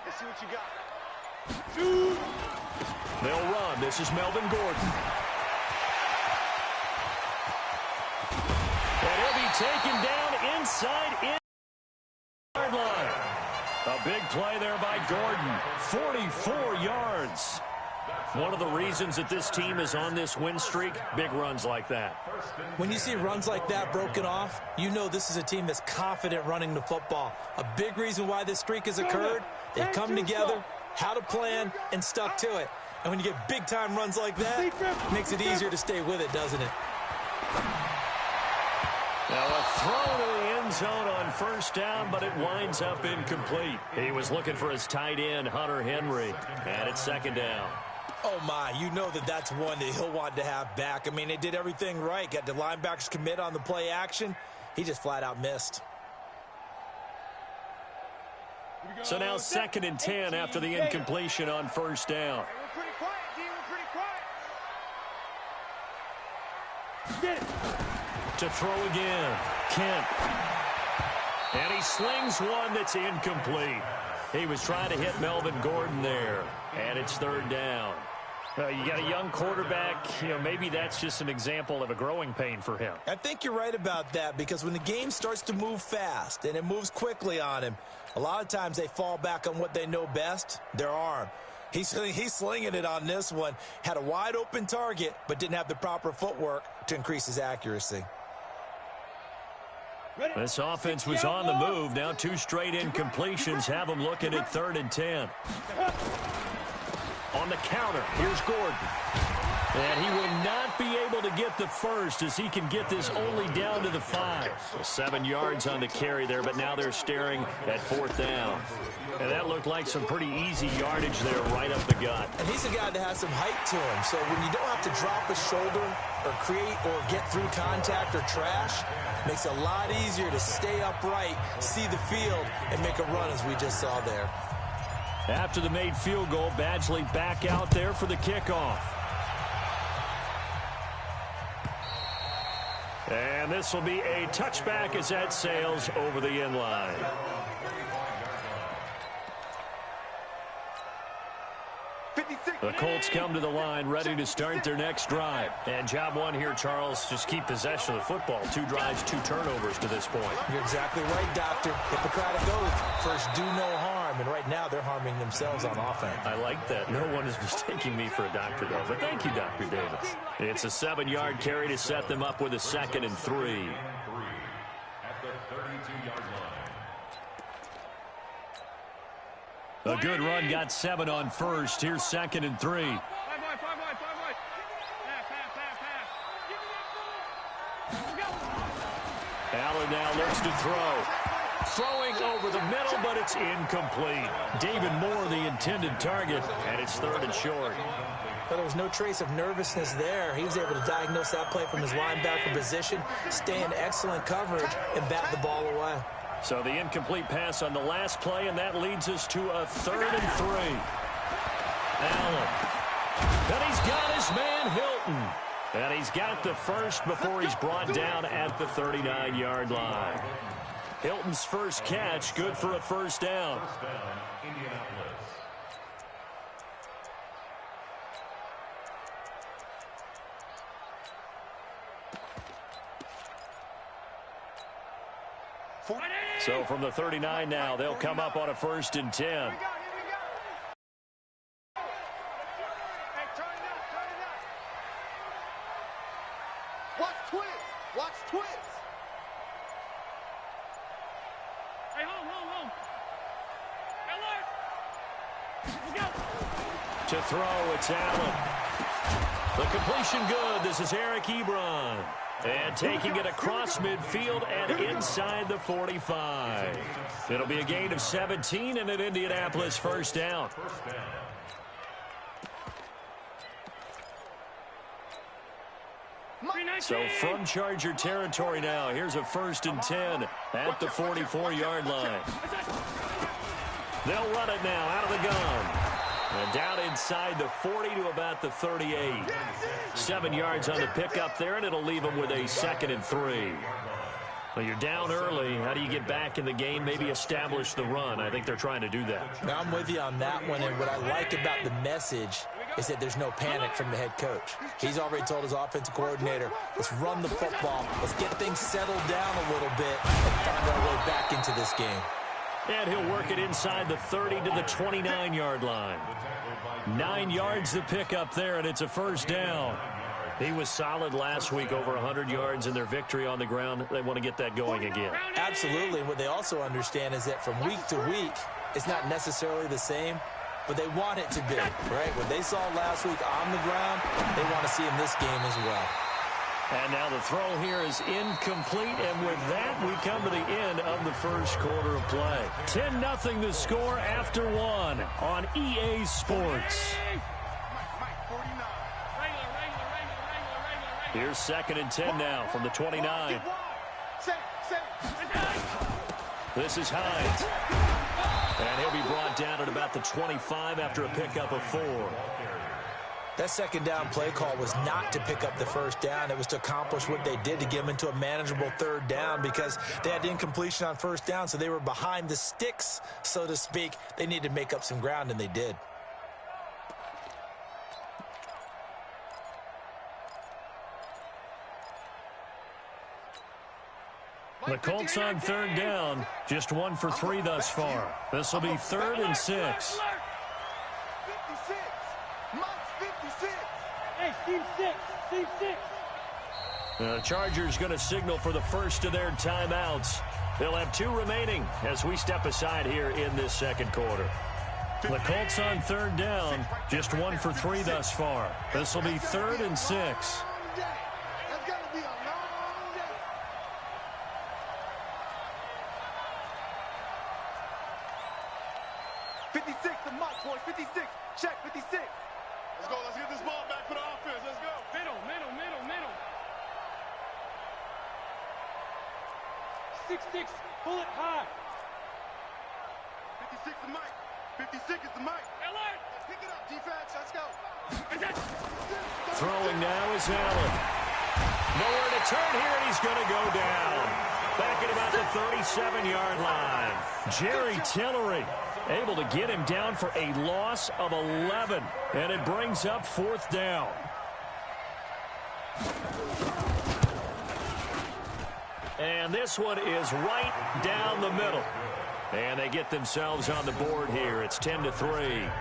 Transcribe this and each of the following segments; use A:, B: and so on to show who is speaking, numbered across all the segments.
A: Let's see what you got.
B: They'll run. This is Melvin Gordon. And he'll be taken down inside the yard line. A big play there by Gordon. 44 yards. One of the reasons that this team is on this win streak, big runs like that.
C: When you see runs like that broken off, you know this is a team that's confident running the football. A big reason why this streak has occurred, they've come together, had a plan, and stuck to it. And when you get big-time runs like that, it makes it easier to stay with it, doesn't it?
B: Now a throw to the end zone on first down, but it winds up incomplete. He was looking for his tight end, Hunter Henry, and it's second down.
C: Oh, my, you know that's one that he'll want to have back. I mean, they did everything right. Got the linebackers commit on the play action. He just flat-out missed.
B: So now 2nd and 10 after the incompletion on first down.
A: We're pretty quiet, D. We're pretty quiet. Get it.
B: To throw again, Kent. And he slings one that's incomplete. He was trying to hit Melvin Gordon there, and it's 3rd down. You got a young quarterback, maybe that's just an example of a growing pain for him.
C: I think you're right about that, because when the game starts to move fast and it moves quickly on him, a lot of times they fall back on what they know best, their arm. He's slinging it on this one. Had a wide open target, but didn't have the proper footwork to increase his accuracy.
B: This offense was on the move. Now 2 straight incompletions have them looking at 3rd and 10. On the counter, here's Gordon. And he will not be able to get the first as he can get this only down to the 5. 7 yards on the carry there, but now they're staring at 4th down. And that looked like some pretty easy yardage there right up the gut.
C: And he's a guy that has some height to him, so when you don't have to drop a shoulder or create or get through contact or trash, it makes it a lot easier to stay upright, see the field, and make a run as we just saw there.
B: After the made field goal, Badgley back out there for the kickoff. And this will be a touchback as that sails over the end line. The Colts come to the line ready to start their next drive. And job one here, Charles, just keep possession of the football. 2 drives, 2 turnovers to this point.
C: You're exactly right, Doctor. Hippocratic oath. First, do no harm. And right now, they're harming themselves on offense.
B: I like that. No one is mistaking me for a doctor, though. But thank you, Dr. Davis. It's a 7-yard carry to set them up with a 2nd and 3. A good run, got 7 on first. Here's 2nd and 3. Allen now looks to throw. Throwing over the middle, but it's incomplete. David Moore, the intended target, and it's 3rd and short.
C: But there was no trace of nervousness there. He was able to diagnose that play from his linebacker position, stay in excellent coverage, and bat the ball away.
B: So the incomplete pass on the last play, and that leads us to a 3rd and 3. Allen. And he's got his man Hilton. And he's got the first before he's brought down at the 39-yard line. Hilton's first catch, good for a 1st down. So from the 39 now, they'll come up on a 1st and 10.
A: Watch twins. Watch twins.
D: Hey, home. Let's go.
B: To throw, it's Allen. The completion good. This is Eric Ebron. And taking it across midfield and inside the 45. It'll be a gain of 17 and an Indianapolis 1st down. So from Charger territory now, here's a 1st and 10 at the 44-yard line. They'll run it now out of the gun. And down inside the 40 to about the 38. 7 yards on the pickup there, and it'll leave them with a 2nd and 3. Well, you're down early. How do you get back in the game, maybe establish the run? I think they're trying to do that.
C: Now, I'm with you on that one, and what I like about the message is that there's no panic from the head coach. He's already told his offensive coordinator, let's run the football, let's get things settled down a little bit and find our way back into this game.
B: And he'll work it inside the 30 to the 29-yard line. 9 yards to pick up there, and it's a first down. He was solid last week, over 100 yards in their victory on the ground. They want to get that going again.
C: Absolutely. What they also understand is that from week to week, it's not necessarily the same, but they want it to be, right? What they saw last week on the ground, they want to see in this game as well.
B: And now the throw here is incomplete, and with that, we come to the end of the first quarter of play. 10-0 the score after one on EA Sports. Here's 2nd and 10 now from the 29. This is Hines. And he'll be brought down at about the 25 after a pickup of 4.
C: That second down play call was not to pick up the first down. It was to accomplish what they did to get them into a manageable third down because they had incompletion on first down, so they were behind the sticks, so to speak. They needed to make up some ground, and they did.
B: The Colts on third down, just 1 for 3 thus far. This will be 3rd and 6.
A: 56. Mike's 56. Hey, Steve 6. Steve 6.
B: The Chargers going to signal for the first of their timeouts. They'll have 2 remaining as we step aside here in this second quarter. The Colts on third down, just 1 for 3 thus far. This will be 3rd and 6.
A: 56 to Mike, boy. 56. Check, 56. Let's go. Let's get this ball back for the offense. Let's go. Middle. 6-6. Pull it high. 56 to Mike. 56 is to Mike. Alert. Pick it up, defense. Let's go.
B: Throwing now is Allen. Nowhere to turn here, and he's going to go down. Back at about the 37-yard line. Jerry Tillery able to get him down for a loss of 11. And it brings up 4th down. And this one is right down the middle. And they get themselves on the board here. It's 10-3.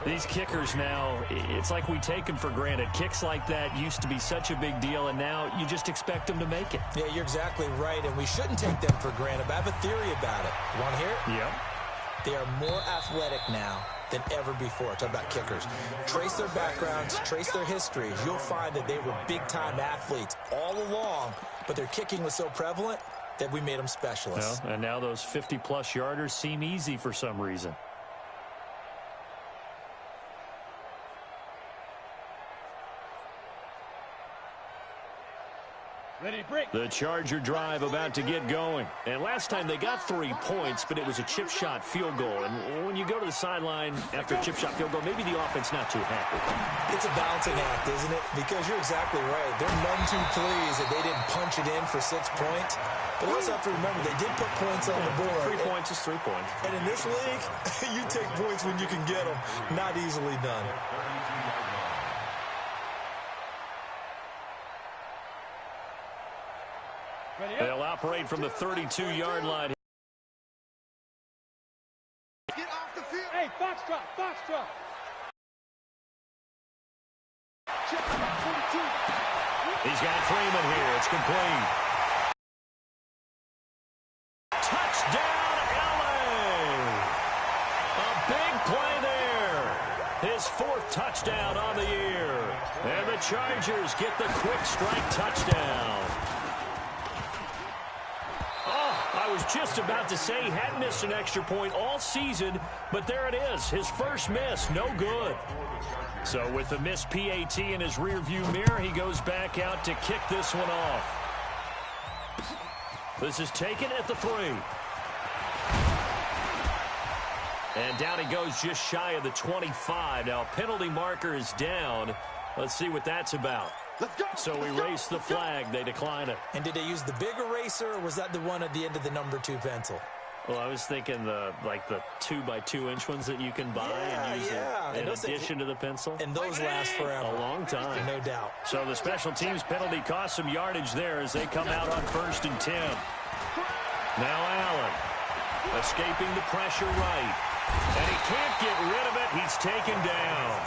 B: These kickers now, it's like we take them for granted. Kicks like that used to be such a big deal, and now you just expect them to make it.
C: Yeah, you're exactly right, and we shouldn't take them for granted. But I have a theory about it. You want to hear it?
B: Yep.
C: They are more athletic now than ever before. Talk about kickers. Trace their backgrounds, trace their histories. You'll find that they were big-time athletes all along, but their kicking was so prevalent that we made them specialists.
B: Well, and now those 50-plus yarders seem easy for some reason.
A: Ready, break.
B: The Charger drive about to get going. And last time they got 3 points, but it was a chip shot field goal. And when you go to the sideline after a chip shot field goal, maybe the offense not too happy.
C: It's a balancing act, isn't it? Because you're exactly right. They're none too pleased that they didn't punch it in for 6 points. But we also have to remember they did put points on the board.
B: 3 points is 3 points.
C: And in this league, you take points when you can get them. Not easily done.
B: They'll operate from the 32-yard line.
A: Get off the field. Hey, foxtrot. Check 42.
B: He's got Freeman here. It's complete. Touchdown, LA! A big play there. His 4th touchdown on the year. And the Chargers get the quick strike touchdown. I was just about to say he hadn't missed an extra point all season, but there it is. His first miss, no good. So with the missed PAT in his rearview mirror, he goes back out to kick this one off. This is taken at the 3. And down he goes just shy of the 25. Now, penalty marker is down. Let's see what that's about. So we race the flag. They decline it.
C: And did they use the big eraser, or was that the one at the end of the number 2 pencil?
B: Well, I was thinking the 2x2-inch ones that you can buy and use in addition to the pencil.
C: And those last forever.
B: A long time.
C: No doubt.
B: So the special teams penalty cost some yardage there as they come out on 1st and 10. Now Allen escaping the pressure right. And he can't get rid of it. He's taken down.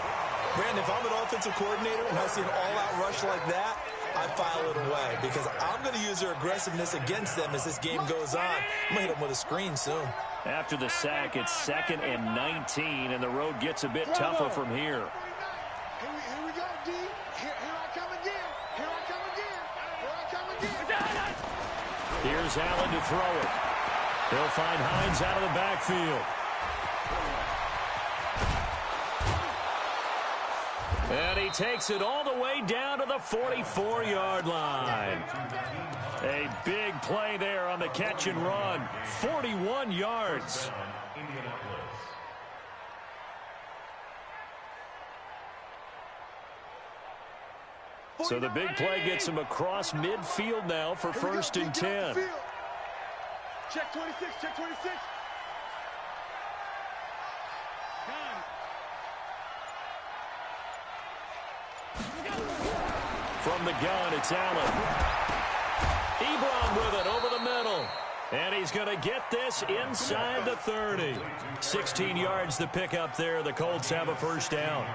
C: Brandon, if I'm an offensive coordinator and I see an all-out rush like that, I file it away because I'm going to use their aggressiveness against them as this game goes on. I'm going to hit them with a screen soon.
B: After the sack, it's 2nd and 19, and the road gets a bit tougher from here.
A: Here we go, D. Here I come again. Here I come again. Here I come again.
B: Here's Allen to throw it. He'll find Hines out of the backfield. And he takes it all the way down to the 44-yard line. A big play there on the catch and run. 41 yards. So the big play gets him across midfield now for 1st and 10.
A: Check 26, check 26.
B: From the gun, it's Allen. Ebron with it over the middle. And he's going to get this inside the 30. 16 yards to pick up there. The Colts have a 1st down.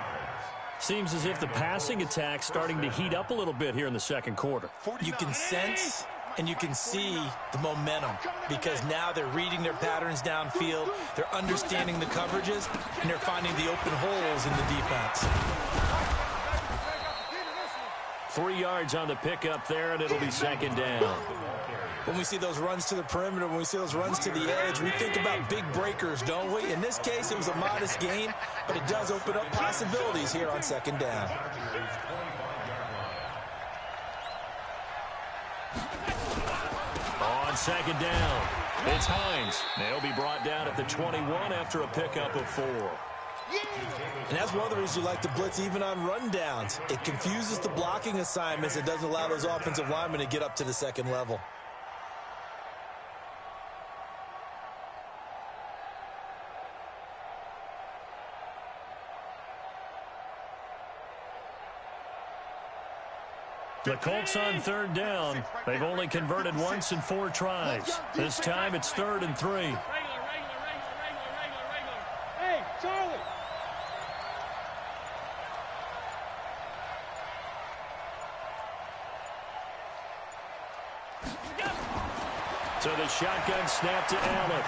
B: Seems as if the passing attack's starting to heat up a little bit here in the 2nd quarter.
C: You can sense and you can see the momentum because now they're reading their patterns downfield, they're understanding the coverages, and they're finding the open holes in the defense.
B: 3 yards on the pickup there, and it'll be 2nd down.
C: When we see those runs to the perimeter, when we see those runs to the edge, we think about big breakers, don't we? In this case, it was a modest gain, but it does open up possibilities here on 2nd down.
B: On 2nd down, it's Hines. They'll be brought down at the 21 after a pickup of 4.
C: And that's one of the reasons you like to blitz even on rundowns. It confuses the blocking assignments. It doesn't allow those offensive linemen to get up to the 2nd level.
B: The Colts on 3rd down. They've only converted once in 4 tries. This time it's 3rd and 3.
D: Regular. Hey, Charlie.
B: So the shotgun snap to Allen.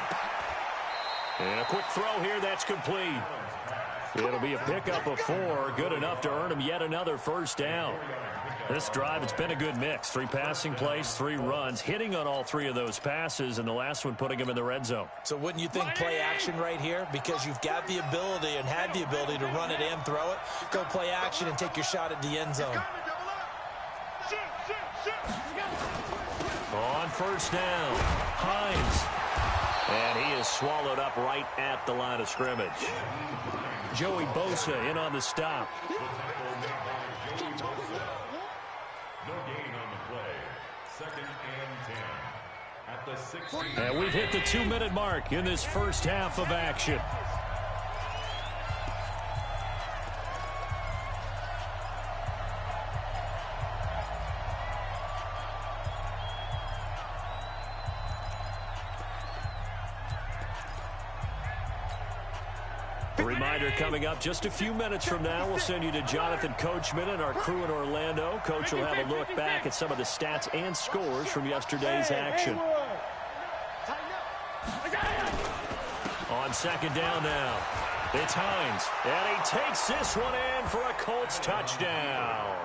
B: And a quick throw here, that's complete. It'll be a pickup of 4, good enough to earn him yet another 1st down. This drive, it's been a good mix. 3 passing plays, 3 runs, hitting on all 3 of those passes, and the last one putting him in the red zone.
C: So wouldn't you think play action right here? Because you've got the ability and had the ability to run it and throw it. Go play action and take your shot at the end zone.
B: On 1st down, Hines. And he is swallowed up right at the line of scrimmage. Joey Bosa in on the stop.
E: No gain on the play. 2nd and 10. At the 16.
B: And we've hit the 2-minute mark in this first half of action. Reminder coming up just a few minutes from now, we'll send you to Jonathan Coachman and our crew in Orlando. Coach will have a look back at some of the stats and scores from yesterday's action. On 2nd down now, it's Hines, and he takes this one in for a Colts touchdown.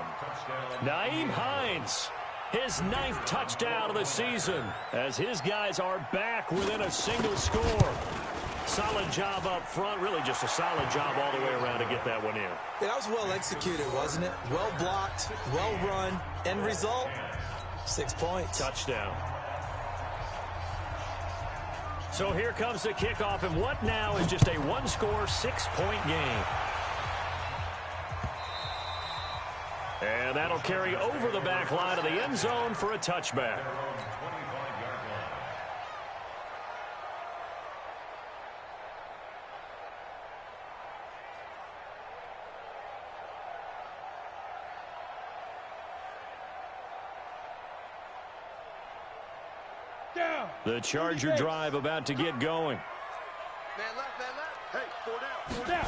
B: Nyheim Hines, his 9th touchdown of the season, as his guys are back within a single score. Solid job up front, really just a solid job all the way around to get that one in.
C: Yeah, that was well executed, wasn't it? Well blocked, well run. End result, 6 points.
B: Touchdown. So here comes the kickoff, and what now is just a 1-score, 6-point game. And that'll carry over the back line of the end zone for a touchback. The Charger drive about to get going.
A: Man left, man left. Hey, 4 down. 4 down.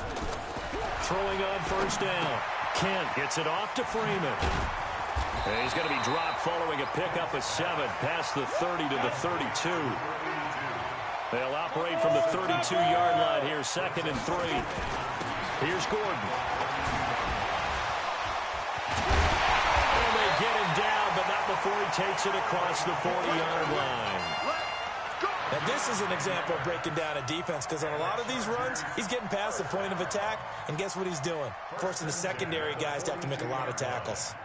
B: Throwing on first down. Kent gets it off to Freeman. And he's going to be dropped following a pickup of 7 past the 30 to the 32. They'll operate from the 32-yard line here, 2nd and 3. Here's Gordon. And they get him down, but not before he takes it across the 40-yard line.
C: Now, this is an example of breaking down a defense, because on a lot of these runs, he's getting past the point of attack, and guess what he's doing? Forcing the secondary guys to have to make a lot of tackles.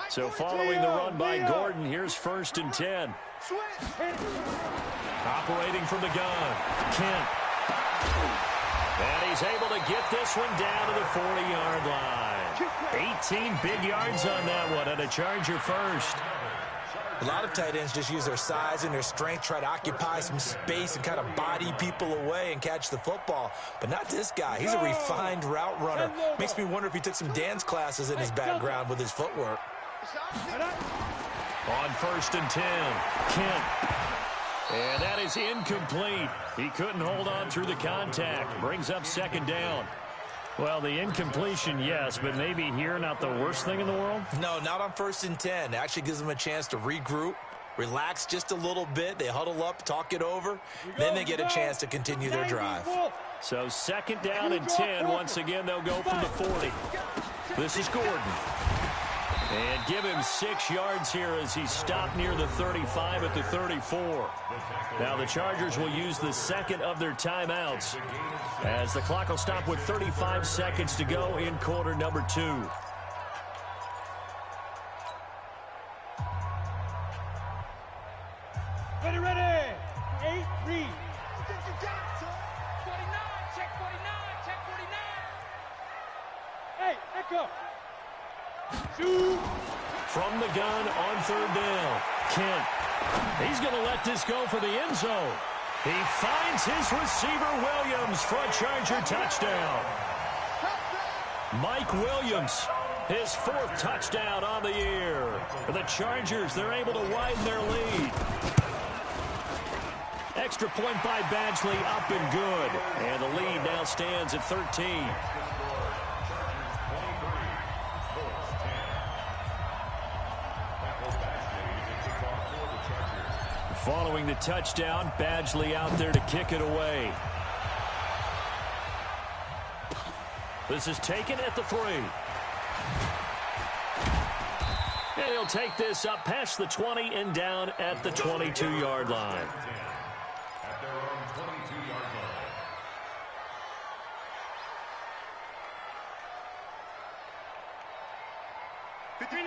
B: So following the run by Gordon, here's 1st and 10. Operating from the gun, Kent. And he's able to get this one down to the 40-yard line. 18 big yards on that one, and a Charger first.
C: A lot of tight ends just use their size and their strength, try to occupy some space and kind of body people away and catch the football. But not this guy. He's a refined route runner. Makes me wonder if he took some dance classes in his background with his footwork.
B: On 1st and 10, Kent. And that is incomplete. He couldn't hold on through the contact. Brings up 2nd down. Well, the incompletion, yes, but maybe here not the worst thing in the world?
C: No, not on 1st and 10. It actually gives them a chance to regroup, relax just a little bit. They huddle up, talk it over. Then they get a chance to continue their drive.
B: So 2nd down and 10. Once again, they'll go from the 40. This is Gordon. And give him 6 yards here as he stopped near the 35 at the 34. Now the Chargers will use the 2nd of their timeouts as the clock will stop with 35 seconds to go in quarter number 2.
D: Ready, ready. 8, read. 49, check 49, check 49. Hey, echo. Shoot.
B: From the gun on 3rd down, Kent. He's going to let this go for the end zone. He finds his receiver, Williams, for a Charger touchdown. Mike Williams, his 4th touchdown on the year. For the Chargers, they're able to widen their lead. Extra point by Badgley, up and good. And the lead now stands at 13. Following the touchdown, Badgley out there to kick it away. This is taken at the 3. And he'll take this up past the 20 and down at the 22-yard line.
E: At their own 22-yard line.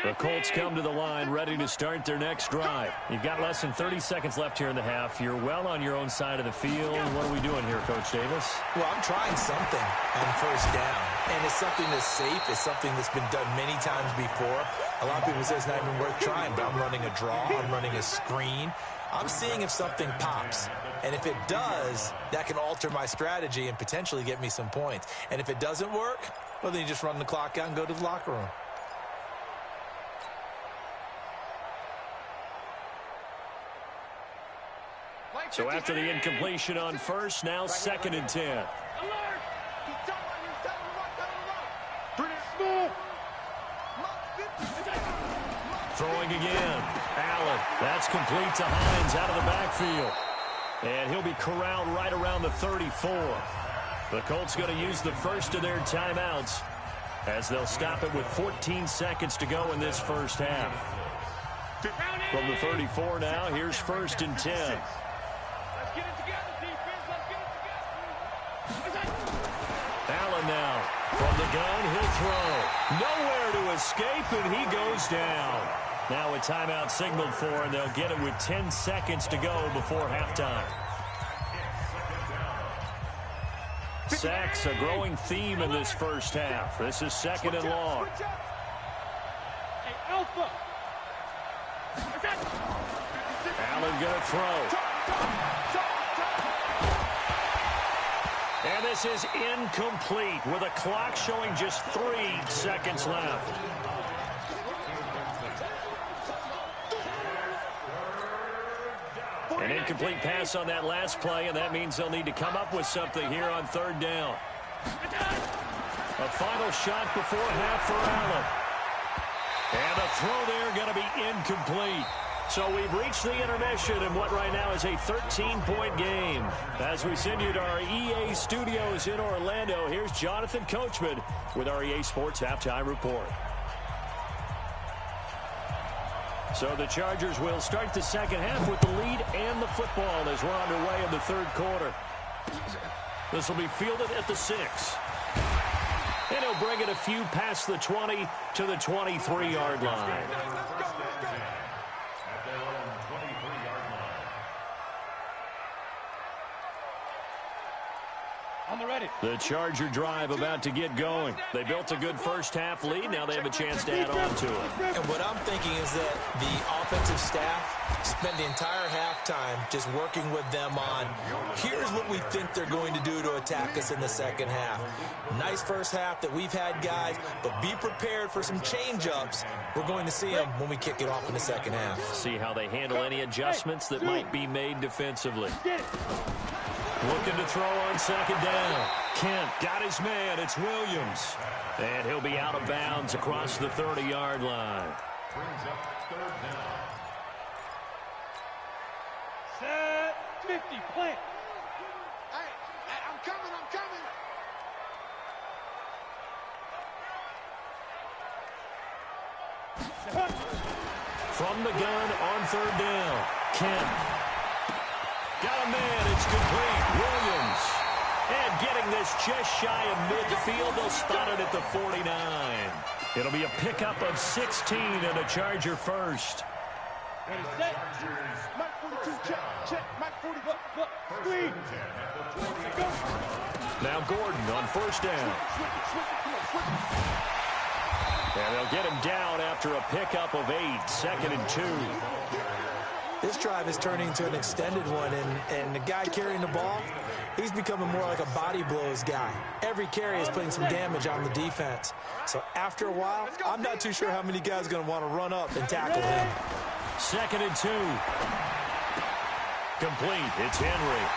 B: The Colts come to the line ready to start their next drive. You've got less than 30 seconds left here in the half. You're well on your own side of the field. What are we doing here, Coach Davis?
C: Well, I'm trying something on 1st down. And it's something that's safe. It's something that's been done many times before. A lot of people say it's not even worth trying, but I'm running a draw. I'm running a screen. I'm seeing if something pops. And if it does, that can alter my strategy and potentially get me some points. And if it doesn't work, well, then you just run the clock out and go to the locker room.
B: So after the incompletion on 1st, now 2nd and 10.
D: Alert.
B: Throwing again. Allen. That's complete to Hines out of the backfield. And he'll be corralled right around the 34. The Colts going to use the 1st of their timeouts as they'll stop it with 14 seconds to go in this first half. From the 34 now, here's 1st and 10.
D: Let's get it together, defense. Let's get it together.
B: Allen now. From the gun, he'll throw. Nowhere to escape, and he goes down. Now a timeout signaled for, and they'll get it with 10 seconds to go before halftime. Sacks, a growing theme in this first half. This is second and long.
D: Hey, Alpha.
B: Allen going to throw. And this is incomplete with a clock showing just 3 seconds left. An incomplete pass on that last play, and that means they'll need to come up with something here on third down. A final shot before half for Allen. And a throw there going to be incomplete. So we've reached the intermission in what right now is a 13-point game. As we send you to our EA studios in Orlando, here's Jonathan Coachman with our EA Sports Halftime Report. So the Chargers will start the second half with the lead and the football as we're underway in the third quarter. This will be fielded at the 6. And he'll bring it a few past the 20 to the 23-yard line. The Charger drive about to get going. They built a good first-half lead. Now they have a chance to add on to it.
C: And what I'm thinking is that the offensive staff spent the entire halftime just working with them on, here's what we think they're going to do to attack us in the second half. Nice first half that we've had, guys, but be prepared for some change-ups. We're going to see them when we kick it off in the second half.
B: See how they handle any adjustments that might be made defensively. Looking to throw on second down. Kent got his man. It's Williams. And he'll be out of bounds across the 30-yard line.
E: Brings up third down.
D: Set 50, plant.
A: Hey, I'm coming.
B: From the gun on third down. Kent. Got a man. It's complete. Williams. And getting this just shy of midfield. They'll spot it at the 49. It'll be a pickup of 16 and a Charger first.
D: Ready, set.
A: Mike 42, check. Mike 40,
D: Screen. Go.
B: Now Gordon on first down. And they'll get him down after a pickup of 8, second and 2.
C: This drive is turning into an extended one, and the guy carrying the ball, he's becoming more like a body blows guy. Every carry is putting some damage on the defense. So after a while, I'm not too sure how many guys are going to want to run up and tackle him.
B: Second and 2. Complete. It's Henry.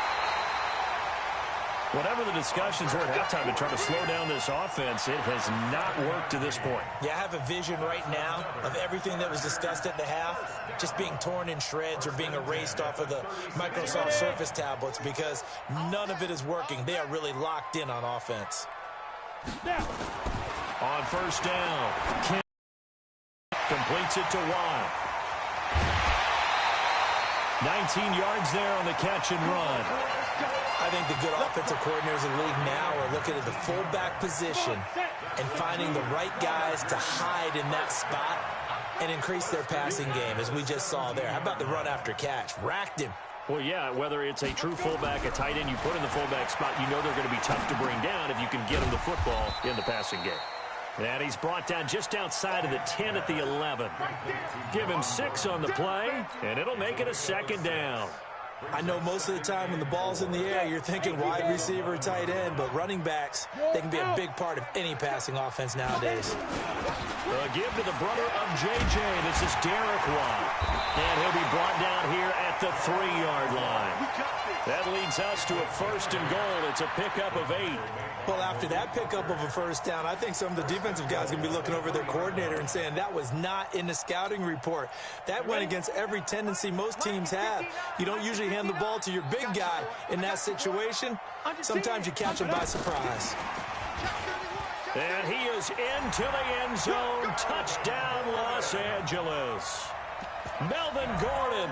B: Whatever the discussions were at halftime to try to slow down this offense, it has not worked to this point.
C: Yeah, I have a vision right now of everything that was discussed at the half just being torn in shreds or being erased off of the Microsoft Surface tablets because none of it is working. They are really locked in on offense.
D: Now.
B: On first down, Kent completes it to Watt. 19 yards there on the catch and run.
C: I think the good offensive coordinators in the league now are looking at the fullback position and finding the right guys to hide in that spot and increase their passing game, as we just saw there. How about the run after catch? Racked him.
B: Well, yeah, whether it's a true fullback, a tight end you put in the fullback spot, you know they're going to be tough to bring down if you can get them the football in the passing game. And he's brought down just outside of the 10 at the 11. Give him 6 on the play, and it'll make it a second down.
C: I know most of the time when the ball's in the air, you're thinking wide receiver, tight end, but running backs, they can be a big part of any passing offense nowadays.
B: A give to the brother of J.J. This is Derek Watt. And he'll be brought down here at the 3-yard line. That leads us to a first and goal. It's a pickup of 8.
C: Well, after that pickup of a first down, I think some of the defensive guys are going to be looking over their coordinator and saying that was not in the scouting report. That went against every tendency most teams have. You don't usually hand the ball to your big guy in that situation. Sometimes you catch him by surprise.
B: And he is into the end zone. Touchdown, Los Angeles. Melvin Gordon,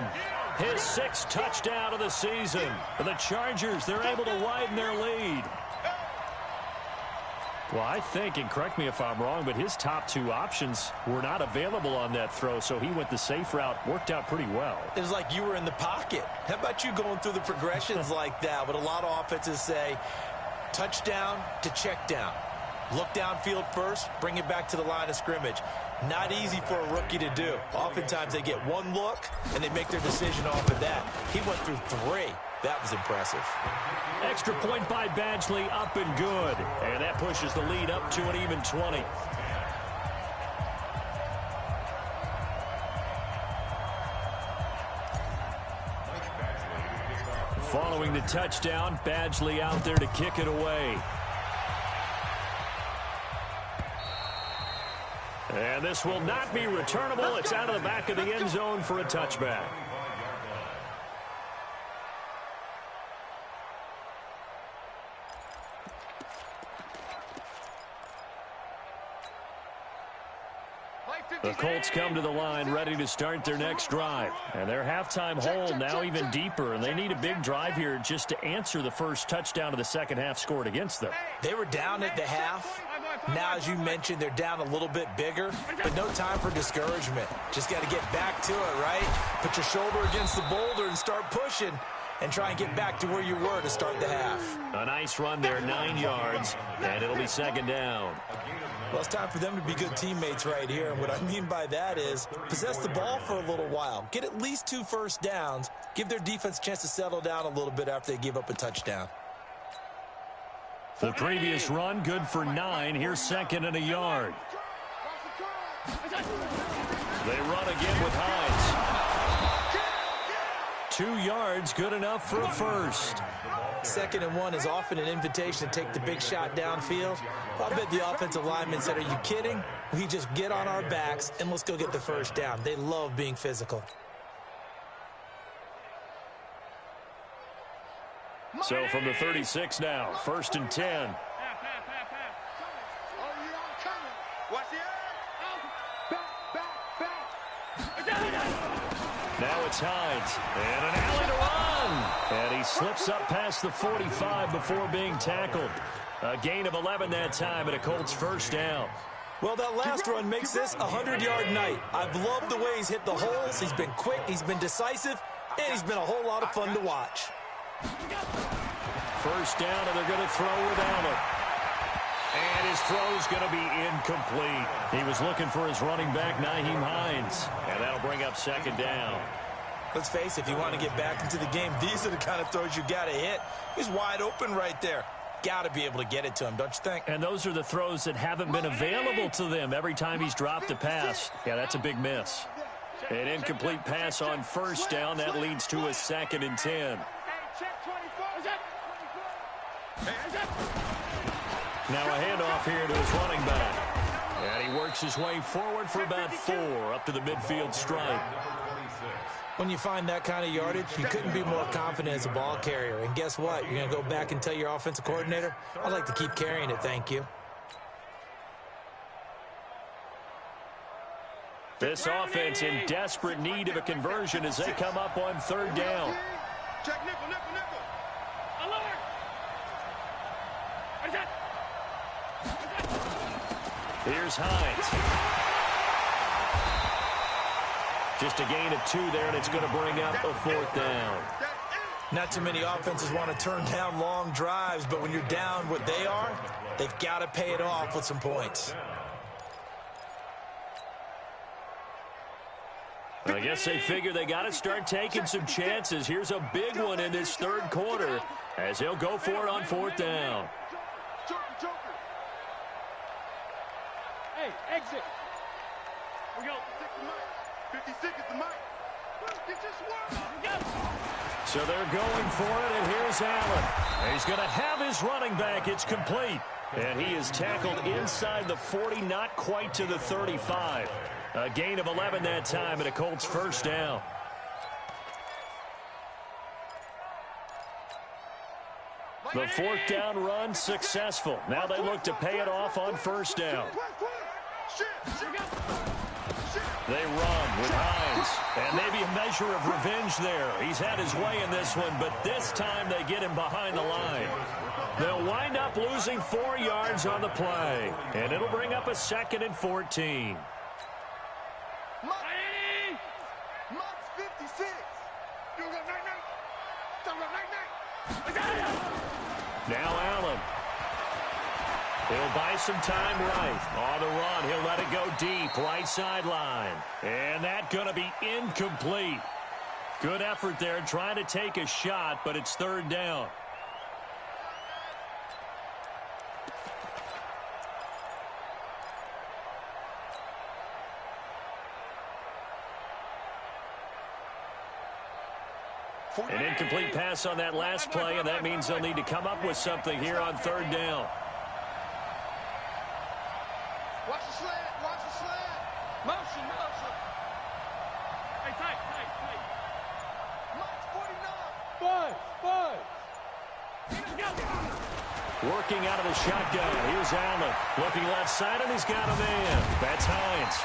B: his 6th touchdown of the season. And the Chargers, they're able to widen their lead. Well, I think, and correct me if I'm wrong, but his top 2 options were not available on that throw, so he went the safe route. Worked out pretty well.
C: It was like you were in the pocket. How about you going through the progressions like that? What a lot of offenses say, touchdown to check down. Look downfield first, bring it back to the line of scrimmage. Not easy for a rookie to do. Oftentimes they get one look, and they make their decision off of that. He went through 3. That was impressive.
B: Extra point by Badgley, up and good. And that pushes the lead up to an even 20. Following the touchdown, Badgley out there to kick it away. And this will not be returnable. It's out of the back of the end zone for a touchback. The Colts come to the line ready to start their next drive. And their halftime hole now even deeper, and they need a big drive here just to answer the first touchdown of the second half scored against them.
C: They were down at the half. Now, as you mentioned, they're down a little bit bigger, but no time for discouragement. Just got to get back to it, right? Put your shoulder against the boulder and start pushing and try and get back to where you were to start the half.
B: A nice run there, 9 yards, and it'll be second down.
C: Well, it's time for them to be good teammates right here. And what I mean by that is possess the ball for a little while. Get at least 2 first downs. Give their defense a chance to settle down a little bit after they give up a touchdown.
B: The previous run, good for 9. Here's second and a yard. They run again with Hines. 2 yards, good enough for a first.
C: 2nd and 1 is often an invitation to take the big shot downfield. I bet the offensive lineman said, are you kidding? We just get on our backs and let's go get the first down. They love being physical.
B: So from the 36 now, 1st and 10. Now it's Hines, and an alley to run. And he slips up past the 45 before being tackled. A gain of 11 that time, and a Colts first down.
C: Well, that last run makes this a 100-yard night. I've loved the way he's hit the holes. He's been quick, he's been decisive, and he's been a whole lot of fun to watch.
B: First down, and they're going to throw without him. And his throw's going to be incomplete. He was looking for his running back, Nyheim Hines. And that'll bring up second down.
C: Let's face it, if you want to get back into the game, these are the kind of throws you got to hit. He's wide open right there. Got to be able to get it to him, don't you think?
B: And those are the throws that haven't been available to them every time he's dropped a pass. Yeah, that's a big miss. An incomplete pass on first down. That leads to a 2nd and 10. Now a handoff here to his running back. And he works his way forward for about 4 up to the midfield stripe.
C: When you find that kind of yardage, you couldn't be more confident as a ball carrier. And guess what? You're going to go back and tell your offensive coordinator, I'd like to keep carrying it, thank you.
B: This offense in desperate need of a conversion as they come up on 3rd down.
A: Check nickel, nickel, nickel.
B: Here's Hines. Just a gain of 2 there, and it's going to bring up a 4th down.
C: Not too many offenses want to turn down long drives, but when you're down what they are, they've got to pay it off with some points.
B: I guess they figure they got to start taking some chances. Here's a big one in this 3rd quarter as he'll go for it on 4th down.
D: Hey, exit. We go.
A: 56 is the mic. Get this work.
B: So they're going for it, and here's Allen. He's going to have his running back. It's complete. And he is tackled inside the 40, not quite to the 35. A gain of 11 that time, and a Colts first down. The 4th down run successful. Now they look to pay it off on 1st down. They run with Hines, and maybe a measure of revenge there. He's had his way in this one, but this time they get him behind the line. They'll wind up losing 4 yards on the play, and it'll bring up a 2nd and 14. Now Allen He'll buy some time right. On the run, he'll let it go deep, right sideline. And that's going to be incomplete. Good effort there, trying to take a shot, but it's third down. An incomplete pass on that last play, and that means they'll need to come up with something here on third down.
D: Watch the slant. Watch the slant. Motion, motion. Hey, tight. March 49.
B: Working out of the shotgun. Here's Allen. Looking left side, and he's got a man. That's Hines.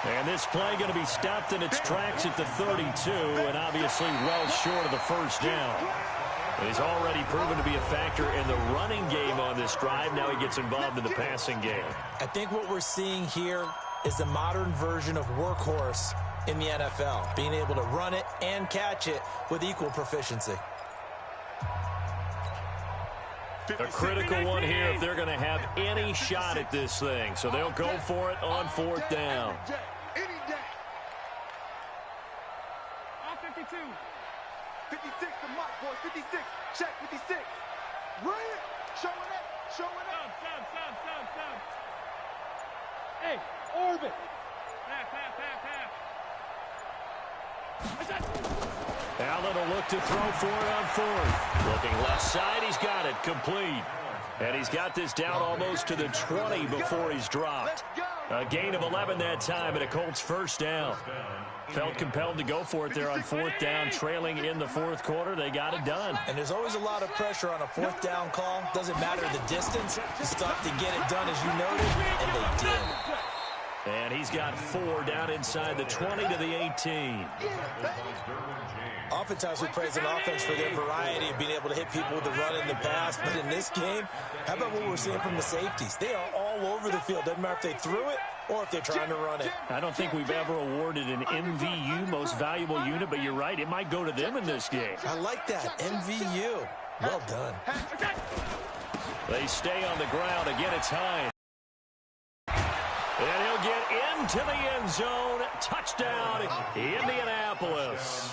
B: And this play going to be stopped in its tracks at the 32, and obviously well short of the first down. He's already proven to be a factor in the running game on this drive. Now he gets involved in the passing game.
C: I think what we're seeing here is the modern version of workhorse in the NFL, being able to run it and catch it with equal proficiency.
B: A critical one here if they're going to have any shot at this thing. So they'll go for it on fourth down.
D: On 52.
A: 56, the mark, boys. 56. Check, 56. Run it. Showing up.
D: Stop. Hey, orbit. Pass.
B: Allen will look to throw for it on fourth. Looking left side, he's got it. Complete. And he's got this down almost to the 20 before he's dropped. A gain of 11 that time, and a Colts first down. Felt compelled to go for it there on fourth down, trailing in the fourth quarter. They got it done.
C: And there's always a lot of pressure on a fourth down call. Doesn't matter the distance. Just stop to get it done, as you noted, and they did.
B: And he's got 4 down inside the 20 to the 18.
C: Oftentimes we praise an offense for their variety of being able to hit people with the run and the pass. But in this game, how about what we're seeing from the safeties? They are all over the field. Doesn't matter if they threw it or if they're trying to run it.
B: I don't think we've ever awarded an MVU, most valuable unit, but you're right. It might go to them in this game.
C: I like that. MVU. Well done.
B: They stay on the ground. Again, it's Hines. And he'll get into the end zone. Touchdown, Indianapolis.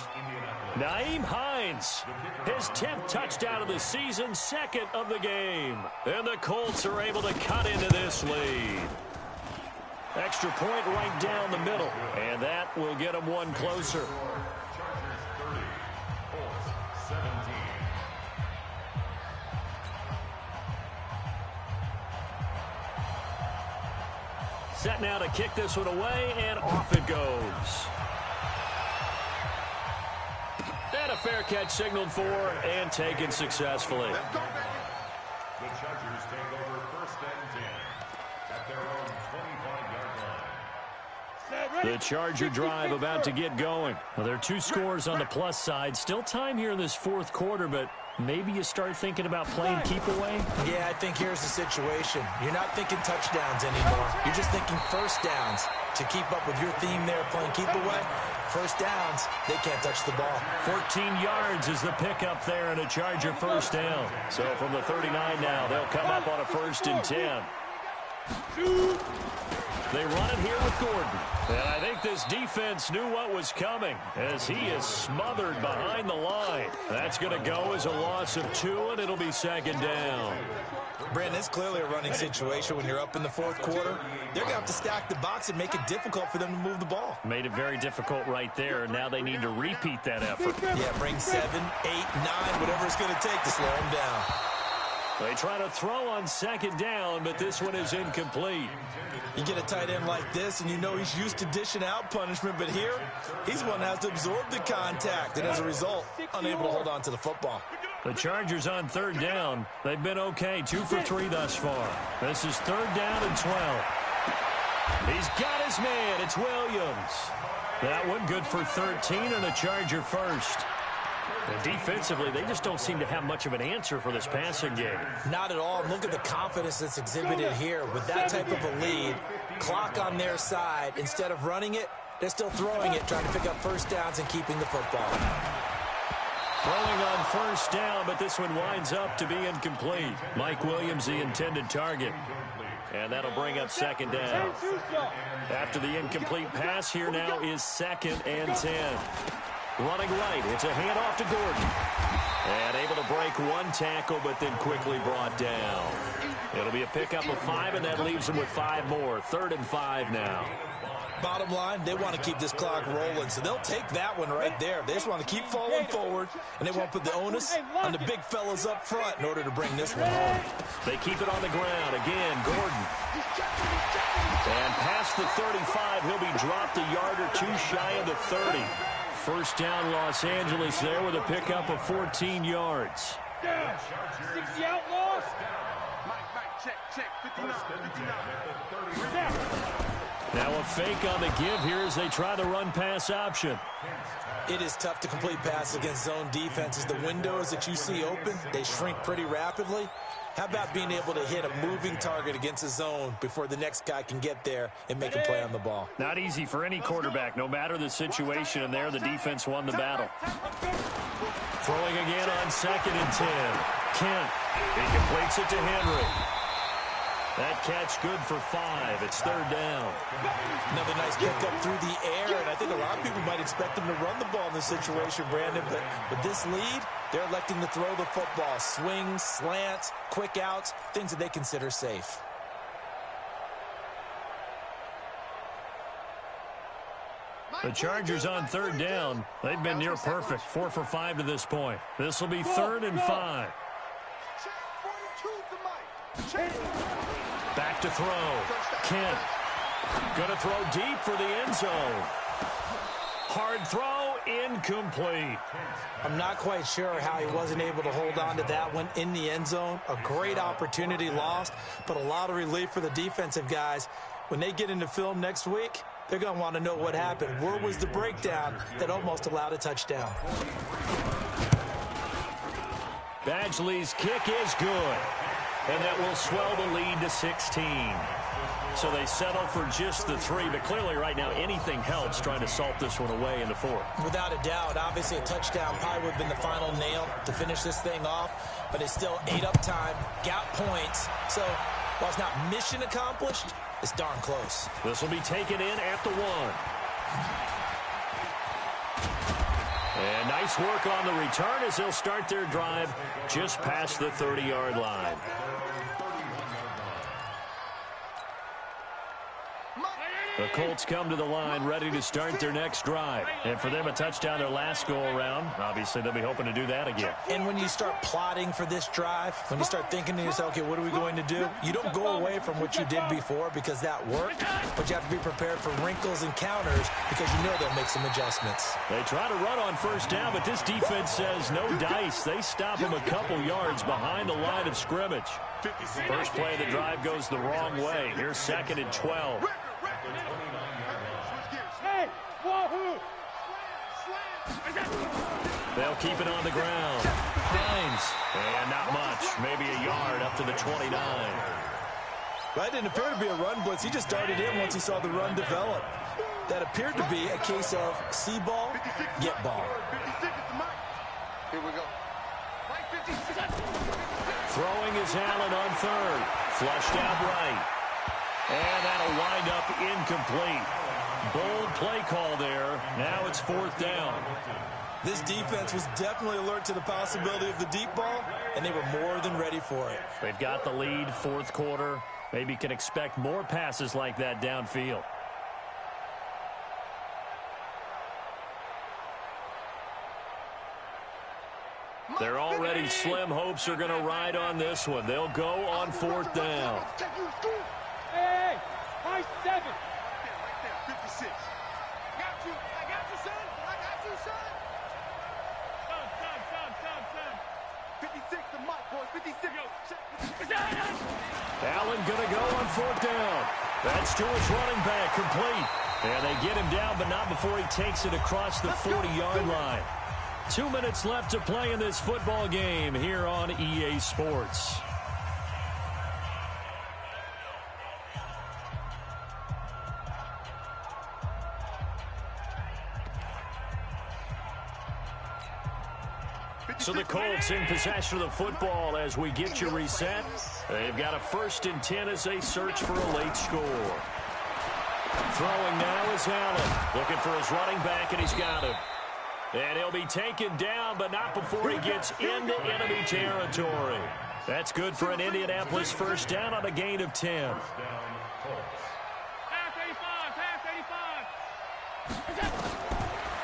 B: Nyheim Hines, his 10th touchdown of the season, 2nd of the game. And the Colts are able to cut into this lead. Extra point right down the middle. And that will get them one closer. Set now to kick this one away, and off it goes. And a fair catch signaled for and taken successfully.
E: The Chargers take over first and 10 at their own 25-yard line.
B: The Charger drive about to get going. Well, there are 2 scores on the plus side. Still time here in this fourth quarter, but maybe you start thinking about playing keep away?
C: Yeah, I think here's the situation. You're not thinking touchdowns anymore. You're just thinking first downs. To keep up with your theme there, playing keep away, first downs, they can't touch the ball.
B: 14 yards is the pickup there and a Charger first down. So from the 39 now, they'll come up on a 1st and 10. They run it here with Gordon. And I think this defense knew what was coming as he is smothered behind the line. That's going to go as a loss of 2, and it'll be 2nd down.
C: Brandon, it's clearly a running situation when you're up in the fourth quarter. They're going to have to stack the box and make it difficult for them to move the ball.
B: Made it very difficult right there, and now they need to repeat that effort.
C: Yeah, bring 7, 8, 9, whatever it's going to take to slow them down.
B: They try to throw on 2nd down, but this one is incomplete.
C: You get a tight end like this, and you know he's used to dishing out punishment, but here, he's one that has to absorb the contact, and as a result, unable to hold on to the football.
B: The Chargers on 3rd down. They've been okay, 2 for 3 thus far. This is 3rd down and 12. He's got his man. It's Williams. That one good for 13 and a Charger first. And defensively, they just don't seem to have much of an answer for this passing game.
C: Not at all. Look at the confidence that's exhibited here. With that type of a lead, clock on their side, instead of running it, they're still throwing it, trying to pick up first downs and keeping the football.
B: Throwing on first down, but this one winds up to be incomplete. Mike Williams, the intended target. And that'll bring up second down. After the incomplete pass, here now is 2nd and 10. Running right, it's a handoff to Gordon. And able to break one tackle, but then quickly brought down. It'll be a pickup of 5, and that leaves him with 5 more. 3rd and 5 now.
C: Bottom line, they want to keep this clock rolling, so they'll take that one right there. They just want to keep falling forward, and they won't put the onus on the big fellas up front in order to bring this one home.
B: They keep it on the ground. Again, Gordon. And past the 35, he'll be dropped a yard or 2 shy of the 30. First down, Los Angeles there with a pickup of 14 yards.
D: 60 outlaws.
A: Mike, check. 59.
B: Now a fake on the give here as they try the run-pass option.
C: It is tough to complete passes against zone defenses. The windows that you see open, they shrink pretty rapidly. How about being able to hit a moving target against a zone before the next guy can get there and make a play on the ball?
B: Not easy for any quarterback, no matter the situation, and there the defense won the battle. Throwing again on 2nd and 10. Kent, he completes it to Henry. That catch good for 5. It's 3rd down.
C: Another nice pickup through the air, and I think a lot of people might expect them to run the ball in this situation, Brandon, but with this lead, they're electing to throw the football. Swings, slants, quick outs, things that they consider safe.
B: The Chargers on 3rd down. They've been near perfect. 4 for 5 to this point. This will be 3rd and 5. Back to throw. Kent. Going to throw deep for the end zone. Hard throw, incomplete.
C: I'm not quite sure how he wasn't able to hold on to that one in the end zone. A great opportunity lost, but a lot of relief for the defensive guys. When they get into film next week, they're going to want to know what happened. Where was the breakdown that almost allowed a touchdown?
B: Badgley's kick is good. And that will swell the lead to 16. So they settle for just the 3, but clearly right now anything helps trying to salt this one away in the 4th.
C: Without a doubt, obviously a touchdown probably would have been the final nail to finish this thing off, but it's still ate up time, got points. So while it's not mission accomplished, it's darn close.
B: This will be taken in at the 1. And nice work on the return as they'll start their drive just past the 30-yard line. The Colts come to the line ready to start their next drive. And for them, a touchdown their last go-around. Obviously, they'll be hoping to do that again.
C: And when you start plotting for this drive, when you start thinking to yourself, okay, what are we going to do? You don't go away from what you did before because that worked, but you have to be prepared for wrinkles and counters because you know they'll make some adjustments.
B: They try to run on first down, but this defense says no dice. They stop them a couple yards behind the line of scrimmage. First play of the drive goes the wrong way. Here's 2nd and 12.
D: Hey, wahoo!
B: They'll keep it on the ground. Hines. And not much. Maybe a yard up to the 29.
C: That didn't appear to be a run blitz. He just darted in once he saw the run develop. That appeared to be a case of see ball, get ball.
A: Here we go.
B: Throwing is Allen on 3rd. Flushed out right. And that'll wind up incomplete. Bold play call there. Now it's 4th down.
C: This defense was definitely alert to the possibility of the deep ball, and they were more than ready for it.
B: They've got the lead, 4th quarter. Maybe can expect more passes like that downfield. They're already slim hopes are going to ride on this one. They'll go on 4th down.
D: Hey, high 7.
A: 56. I got you, son. I got you, son.
D: Son.
A: 56 to Mike, boys. 56.
B: Allen going to go on 4th down. That's to his running back, complete. And they get him down, but not before he takes it across the 40-yard line. 2 minutes left to play in this football game here on EA Sports. So the Colts in possession of the football as we get you reset. They've got a 1st and 10 as they search for a late score. Throwing now is Allen. Looking for his running back, and he's got him. And he'll be taken down, but not before he gets into enemy territory. That's good for an Indianapolis 1st down on a gain of 10.
D: Pass 85.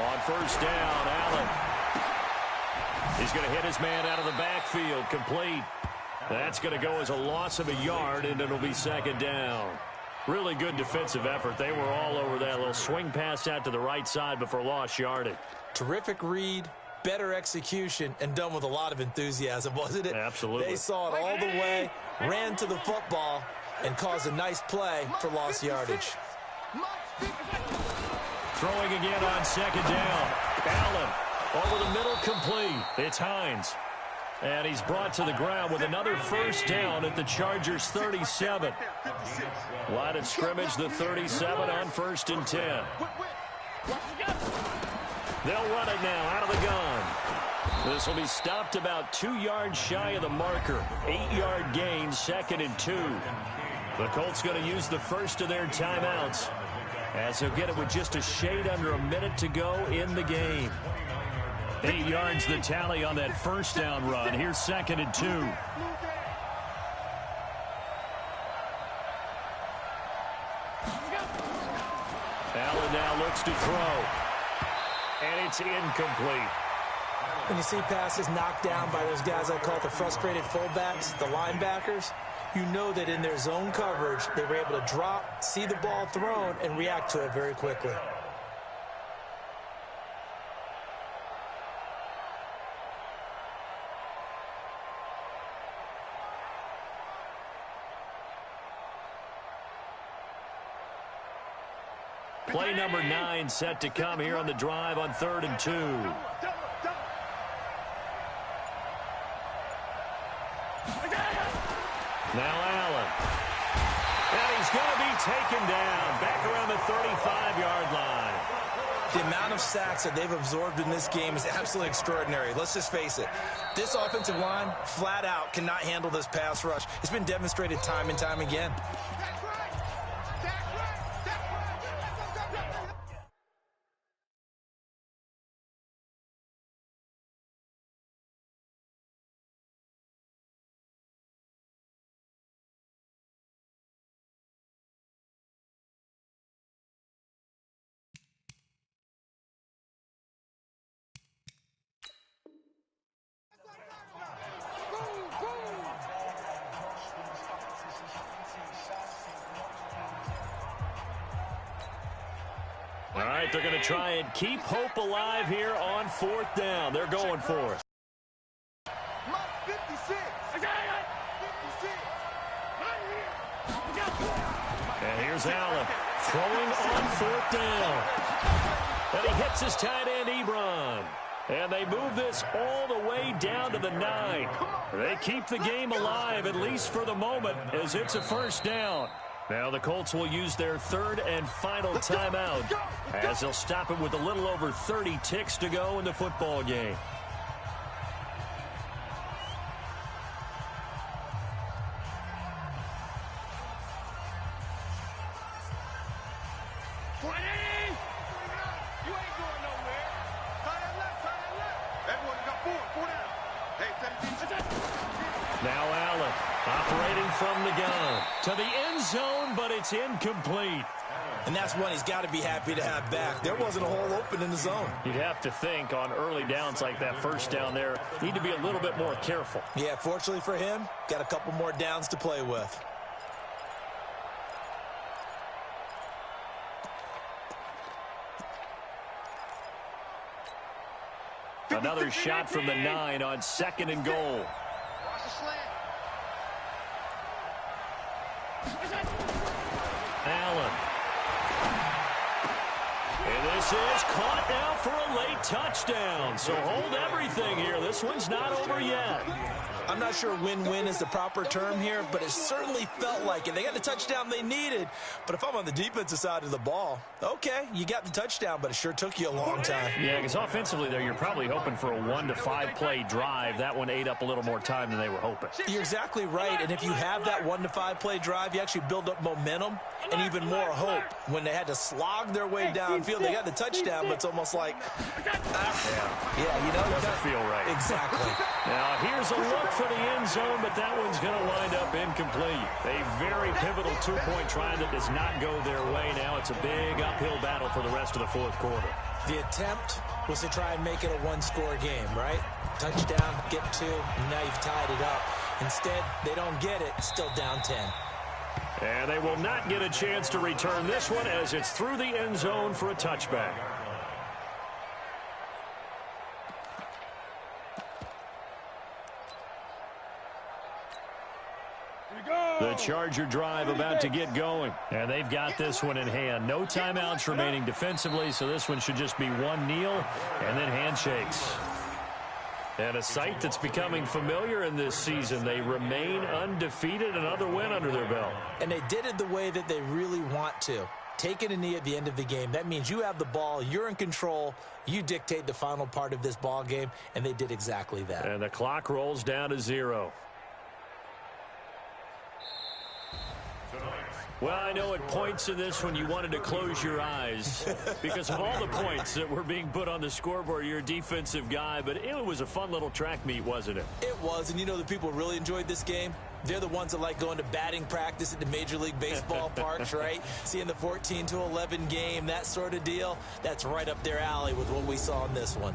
B: On 1st down, Allen. He's going to hit his man out of the backfield. Complete. That's going to go as a loss of a yard, and it'll be 2nd down. Really good defensive effort. They were all over that little swing pass out to the right side before lost yardage.
C: Terrific read, better execution, and done with a lot of enthusiasm, wasn't it?
B: Absolutely.
C: They saw it all the way, ran to the football, and caused a nice play for lost yardage.
B: Throwing again on 2nd down. Allen over the middle, complete. It's Hines. And he's brought to the ground with another 1st down at the Chargers' 37. Line of scrimmage, the 37 on 1st and 10. They'll run it now out of the gun. This will be stopped about 2 yards shy of the marker. 8-yard gain, 2nd and 2. The Colts going to use the first of their timeouts as they'll get it with just a shade under a minute to go in the game. 8 yards the tally on that 1st down run. Here's 2nd and 2. Allen now looks to throw. And it's incomplete.
C: When you see passes knocked down by those guys I call the frustrated fullbacks, the linebackers, you know that in their zone coverage, they were able to drop, see the ball thrown, and react to it very quickly.
B: Play number 9 set to come here on the drive on 3rd and 2. Now Allen. And he's going to be taken down back around the 35-yard line.
C: The amount of sacks that they've absorbed in this game is absolutely extraordinary. Let's just face it. This offensive line, flat out, cannot handle this pass rush. It's been demonstrated time and time again.
B: All right, they're going to try and keep hope alive here on 4th down. They're going for it. And here's Allen throwing on 4th down. And he hits his tight end, Ebron. And they move this all the way down to the 9. They keep the game alive, at least for the moment, as it's a 1st down. Now the Colts will use their 3rd and final timeout as they'll stop it with a little over 30 ticks to go in the football game. Now Allen operating from the gun to the end zone, but it's incomplete.
C: And that's one he's got to be happy to have back. There wasn't a hole open in the zone.
B: You'd have to think on early downs like that 1st down there, need to be a little bit more careful.
C: Yeah, fortunately for him, got a couple more downs to play with.
B: Another shot from the 9 on 2nd and goal. Allen. And this is caught now for a late touchdown. So hold everything here. This one's not over yet.
C: I'm not sure win-win is the proper term here, but it certainly felt like it. They got the touchdown they needed, but if I'm on the defensive side of the ball, okay, you got the touchdown, but it sure took you a long time.
B: Yeah, because offensively there, you're probably hoping for a 1 to 5 play drive. That one ate up a little more time than they were hoping.
C: You're exactly right, and if you have that 1 to 5 play drive, you actually build up momentum and even more hope. When they had to slog their way downfield, they got the touchdown, but it's almost like, yeah, you know,
B: doesn't feel right.
C: Exactly.
B: Now here's a look for the end zone, but that one's going to wind up incomplete. A very pivotal two-point try that does not go their way. Now it's a big uphill battle for the rest of the fourth quarter.
C: The attempt was to try and make it a one-score game, right? Touchdown, get 2, and now you've tied it up. Instead, they don't get it, still down 10.
B: And they will not get a chance to return this one as it's through the end zone for a touchback. The Charger drive about to get going. And they've got this one in hand. No timeouts remaining defensively, so this one should just be one kneel and then handshakes. And a sight that's becoming familiar in this season. They remain undefeated, another win under their belt.
C: And they did it the way that they really want to. Taking a knee at the end of the game. That means you have the ball, you're in control, you dictate the final part of this ball game, and they did exactly that.
B: And the clock rolls down to 0. Well, I know at points in this one you wanted to close your eyes because of all the points that were being put on the scoreboard. You're a defensive guy, but it was a fun little track meet, wasn't it?
C: It was, and you know the people who really enjoyed this game? They're the ones that like going to batting practice at the Major League Baseball parks, right? Seeing the 14-11 game, that sort of deal. That's right up their alley with what we saw in this one.